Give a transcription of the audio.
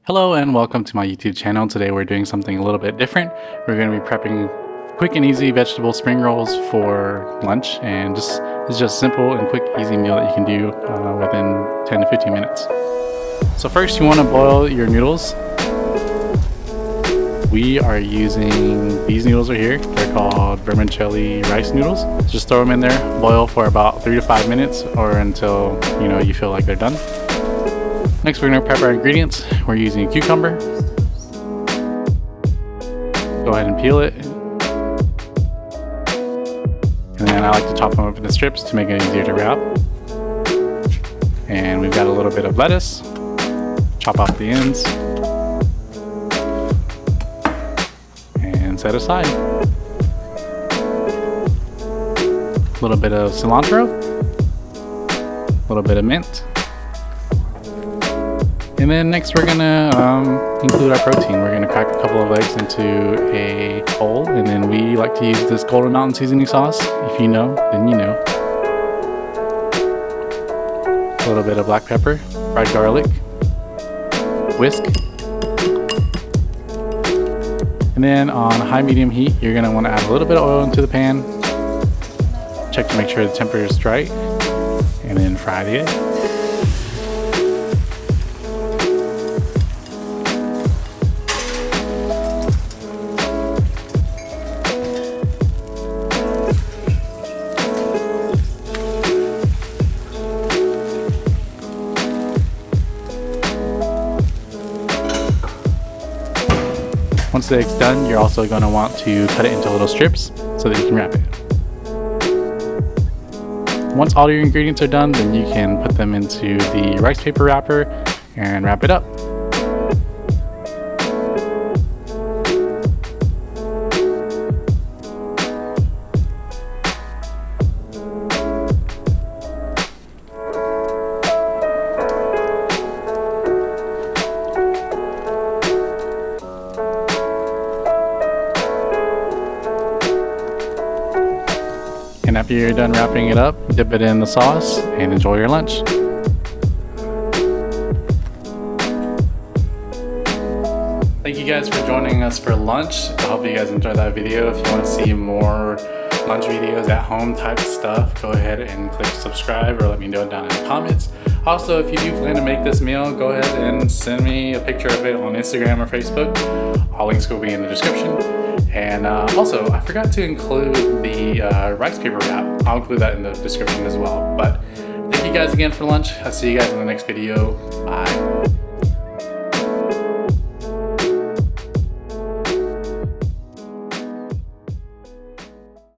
Hello and welcome to my YouTube channel. Today we're doing something a little bit different. We're going to be prepping quick and easy vegetable spring rolls for lunch, and it's just a simple and quick easy meal that you can do within 10 to 15 minutes. So first you want to boil your noodles. We are using these noodles right here. They're called vermicelli rice noodles. Just throw them in there, boil for about 3 to 5 minutes or until you feel like they're done. Next, we're going to prep our ingredients. We're using a cucumber. Go ahead and peel it. And then I like to chop them up into strips to make it easier to wrap. And we've got a little bit of lettuce. Chop off the ends. And set aside. A little bit of cilantro. A little bit of mint. And then next we're gonna include our protein. We're gonna crack a couple of eggs into a bowl, and then we like to use this Golden Mountain seasoning sauce. If you know, then you know. A little bit of black pepper, fried garlic, whisk. And then on high-medium heat, you're gonna wanna add a little bit of oil into the pan. Check to make sure the temperature is right, and then fry the egg. Once the egg's done, you're also going to want to cut it into little strips so that you can wrap it. Once all your ingredients are done, then you can put them into the rice paper wrapper and wrap it up. And after you're done wrapping it up, dip it in the sauce and enjoy your lunch. Thank you guys for joining us for lunch. I hope you guys enjoyed that video. If you want to see more lunch videos at home type stuff, go ahead and click subscribe or let me know down in the comments. Also, if you do plan to make this meal, go ahead and send me a picture of it on Instagram or Facebook. All links will be in the description. And also, I forgot to include the rice paper wrap. I'll include that in the description as well. But thank you guys again for lunch. I'll see you guys in the next video. Bye.